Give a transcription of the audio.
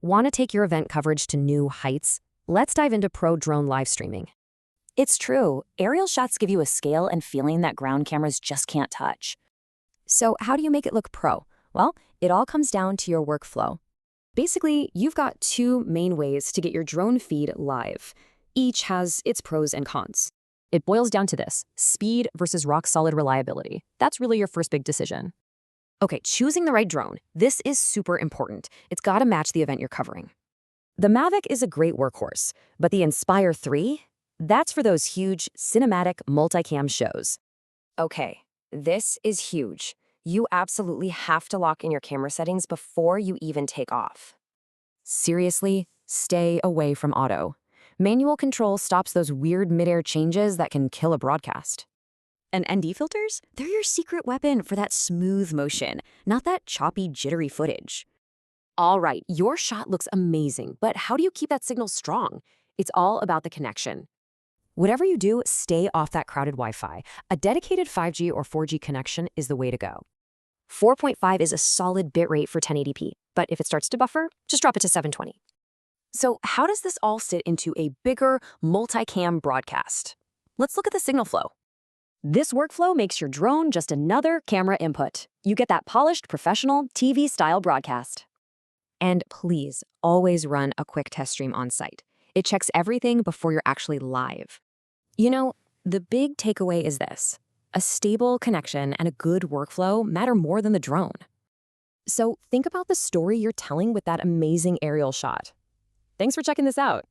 Want to take your event coverage to new heights? Let's dive into pro drone live streaming. It's true. Aerial shots give you a scale and feeling that ground cameras just can't touch. So how do you make it look pro? Well, it all comes down to your workflow. Basically, you've got two main ways to get your drone feed live. Each has its pros and cons. It boils down to this: speed versus rock-solid reliability. That's really your first big decision. Okay, choosing the right drone. This is super important. It's got to match the event you're covering. The Mavic is a great workhorse, but the Inspire 3? That's for those huge, cinematic, multicam shows. Okay, this is huge. You absolutely have to lock in your camera settings before you even take off. Seriously, stay away from auto. Manual control stops those weird mid-air changes that can kill a broadcast. And ND filters? They're your secret weapon for that smooth motion, not that choppy, jittery footage. All right, your shot looks amazing, but how do you keep that signal strong? It's all about the connection. Whatever you do, stay off that crowded Wi-Fi. A dedicated 5G or 4G connection is the way to go. 4.5 is a solid bitrate for 1080p, but if it starts to buffer, just drop it to 720. So how does this all fit into a bigger multicam broadcast? Let's look at the signal flow. This workflow makes your drone just another camera input. You get that polished, professional, TV-style broadcast. And please, always run a quick test stream on site. It checks everything before you're actually live. You know, the big takeaway is this: a stable connection and a good workflow matter more than the drone. So think about the story you're telling with that amazing aerial shot. Thanks for checking this out.